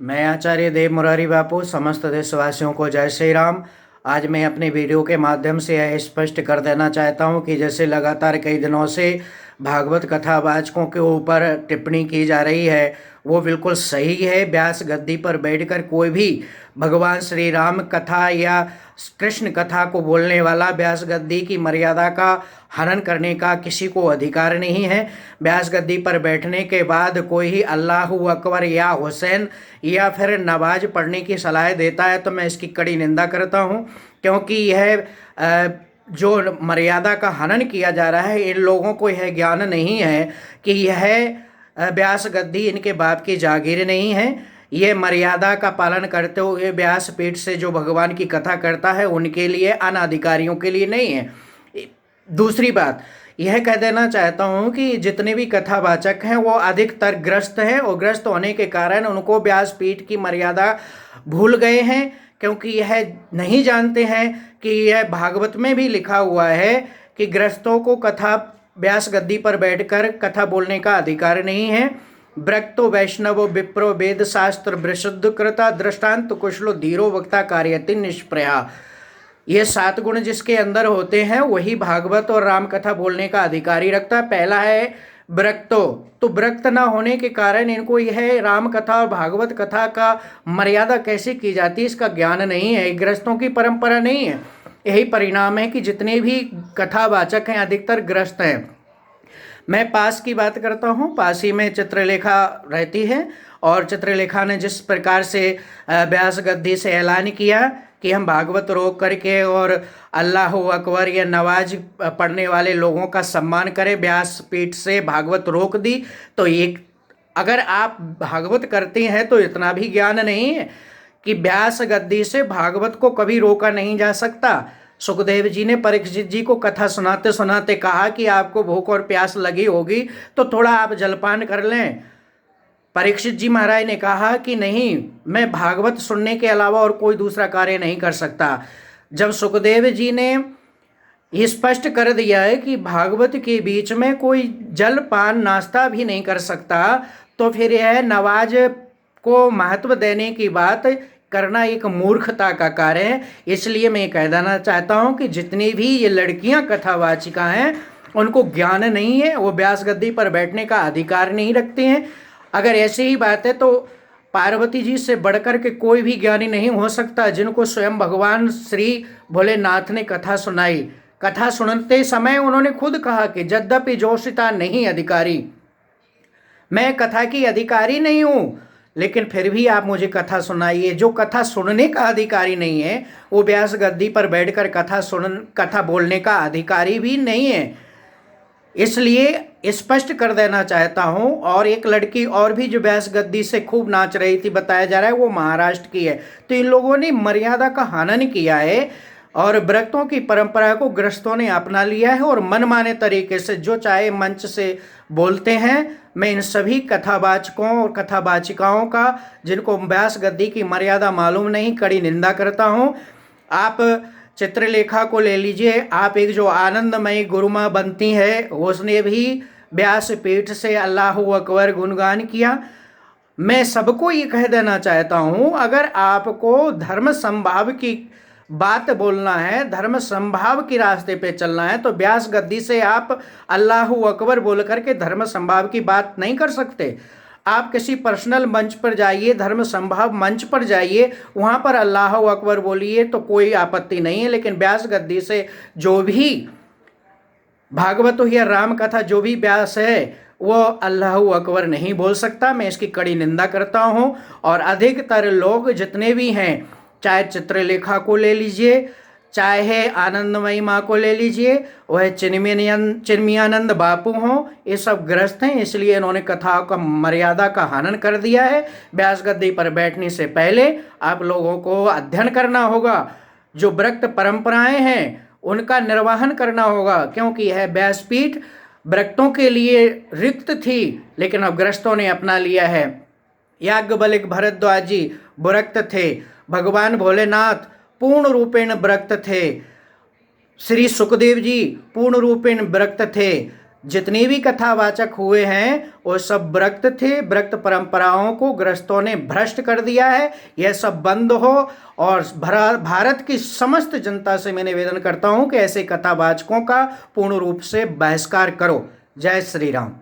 मैं आचार्य देव मुरारी बापू समस्त देशवासियों को जय श्री राम। आज मैं अपने वीडियो के माध्यम से यह स्पष्ट कर देना चाहता हूं कि जैसे लगातार कई दिनों से भागवत कथावाचकों के ऊपर टिप्पणी की जा रही है वो बिल्कुल सही है। व्यास गद्दी पर बैठकर कोई भी भगवान श्री राम कथा या कृष्ण कथा को बोलने वाला व्यास गद्दी की मर्यादा का हनन करने का किसी को अधिकार नहीं है। व्यास गद्दी पर बैठने के बाद कोई ही अल्लाहू अकबर या हुसैन या फिर नवाज पढ़ने की सलाह देता है तो मैं इसकी कड़ी निंदा करता हूँ, क्योंकि यह जो मर्यादा का हनन किया जा रहा है इन लोगों को यह ज्ञान नहीं है कि यह व्यास गद्दी इनके बाप की जागीर नहीं है। ये मर्यादा का पालन करते हुए व्यास पीठ से जो भगवान की कथा करता है उनके लिए, अनाधिकारियों के लिए नहीं है। दूसरी बात यह कह देना चाहता हूँ कि जितने भी कथावाचक हैं वो अधिकतर ग्रस्त हैं और ग्रस्त होने के कारण उनको व्यास पीठ की मर्यादा भूल गए हैं, क्योंकि यह नहीं जानते हैं कि यह भागवत में भी लिखा हुआ है कि ग्रस्तों को कथा व्यास गद्दी पर बैठकर कथा बोलने का अधिकार नहीं है। ब्रक्तो वैष्णवो विप्रो वेद शास्त्र विशुद्ध कृता दृष्टांत कुशलो धीरो वक्ता कार्यति निष्प्रया। ये 7 गुण जिसके अंदर होते हैं वही भागवत और राम कथा बोलने का अधिकारी रखता है। पहला है ब्रक्तो, तो ब्रक्त ना होने के कारण इनको यह राम कथा और भागवत कथा का मर्यादा कैसे की जाती है इसका ज्ञान नहीं है। ग्रस्तों की परंपरा नहीं है। यही परिणाम है कि जितने भी कथावाचक हैं अधिकतर ग्रस्त हैं। मैं पास की बात करता हूँ। पास ही में चित्रलेखा रहती है और चित्रलेखा ने जिस प्रकार से व्यास गद्दी से ऐलान किया कि हम भागवत रोक करके और अल्लाह अकबर या नवाज पढ़ने वाले लोगों का सम्मान करें, व्यास पीठ से भागवत रोक दी। तो एक अगर आप भागवत करते हैं तो इतना भी ज्ञान नहीं है कि व्यास गद्दी से भागवत को कभी रोका नहीं जा सकता। सुखदेव जी ने परीक्षित जी को कथा सुनाते सुनाते कहा कि आपको भूख और प्यास लगी होगी तो थोड़ा आप जलपान कर लें। परीक्षित जी महाराज ने कहा कि नहीं, मैं भागवत सुनने के अलावा और कोई दूसरा कार्य नहीं कर सकता। जब सुखदेव जी ने ये स्पष्ट कर दिया है कि भागवत के बीच में कोई जलपान नाश्ता भी नहीं कर सकता, तो फिर यह नवाज को महत्व देने की बात करना एक मूर्खता का कार्य है। इसलिए मैं कह देना चाहता हूँ कि जितनी भी ये लड़कियाँ कथावाचिका हैं उनको ज्ञान नहीं है, वो व्यास गद्दी पर बैठने का अधिकार नहीं रखते हैं। अगर ऐसी ही बात है तो पार्वती जी से बढ़कर के कोई भी ज्ञानी नहीं हो सकता, जिनको स्वयं भगवान श्री भोलेनाथ ने कथा सुनाई। कथा सुनते समय उन्होंने खुद कहा कि यद्यपि जोशिता नहीं अधिकारी, मैं कथा की अधिकारी नहीं हूँ, लेकिन फिर भी आप मुझे कथा सुनाइए। जो कथा सुनने का अधिकारी नहीं है वो व्यास गद्दी पर बैठकर कथा बोलने का अधिकारी भी नहीं है। इसलिए स्पष्ट कर देना चाहता हूं। और एक लड़की और भी जो व्यास गद्दी से खूब नाच रही थी, बताया जा रहा है वो महाराष्ट्र की है। तो इन लोगों ने मर्यादा का हनन किया है और व्रतों की परंपरा को ग्रस्तों ने अपना लिया है और मनमाने तरीके से जो चाहे मंच से बोलते हैं। मैं इन सभी कथावाचकों और कथावाचिकाओं का, जिनको व्यास गद्दी की मर्यादा मालूम नहीं, कड़ी निंदा करता हूँ। आप चित्रलेखा को ले लीजिए, आप एक जो आनंदमयी गुरुमा बनती है उसने भी व्यास पीठ से अल्लाह अकबर गुणगान किया। मैं सबको ये कह देना चाहता हूँ, अगर आपको धर्म संभाव की बात बोलना है, धर्म संभाव के रास्ते पे चलना है, तो व्यास गद्दी से आप अल्लाह अकबर बोल करके धर्म संभाव की बात नहीं कर सकते। आप किसी पर्सनल मंच पर जाइए, धर्म संभाव मंच पर जाइए, वहाँ पर अल्लाह अकबर बोलिए तो कोई आपत्ति नहीं है। लेकिन व्यास गद्दी से जो भी भागवत हो या राम कथा जो भी व्यास है वो अल्लाह अकबर नहीं बोल सकता। मैं इसकी कड़ी निंदा करता हूँ। और अधिकतर लोग जितने भी हैं, चाहे चित्रलेखा को ले लीजिए, चाहे आनंदमयी माँ को ले लीजिए, वह चिन्मयानंद बापू हों, ये सब ग्रस्त हैं। इसलिए इन्होंने कथाओं का मर्यादा का हनन कर दिया है। व्यास गद्दी पर बैठने से पहले आप लोगों को अध्ययन करना होगा, जो व्रत परंपराएं हैं उनका निर्वहन करना होगा, क्योंकि यह व्यासपीठ व्रतों के लिए रिक्त थी लेकिन अब ग्रस्तों ने अपना लिया है। याज्ञवल्क्य भरद्वाज जी व्रत थे, भगवान भोलेनाथ पूर्ण रूपेण व्रत थे, श्री सुखदेव जी पूर्ण रूपेण व्रत थे, जितने भी कथावाचक हुए हैं वो सब व्रत थे। व्रत परंपराओं को ग्रस्तों ने भ्रष्ट कर दिया है। यह सब बंद हो और भारत की समस्त जनता से मैं निवेदन करता हूं कि ऐसे कथावाचकों का पूर्ण रूप से बहिष्कार करो। जय श्री राम।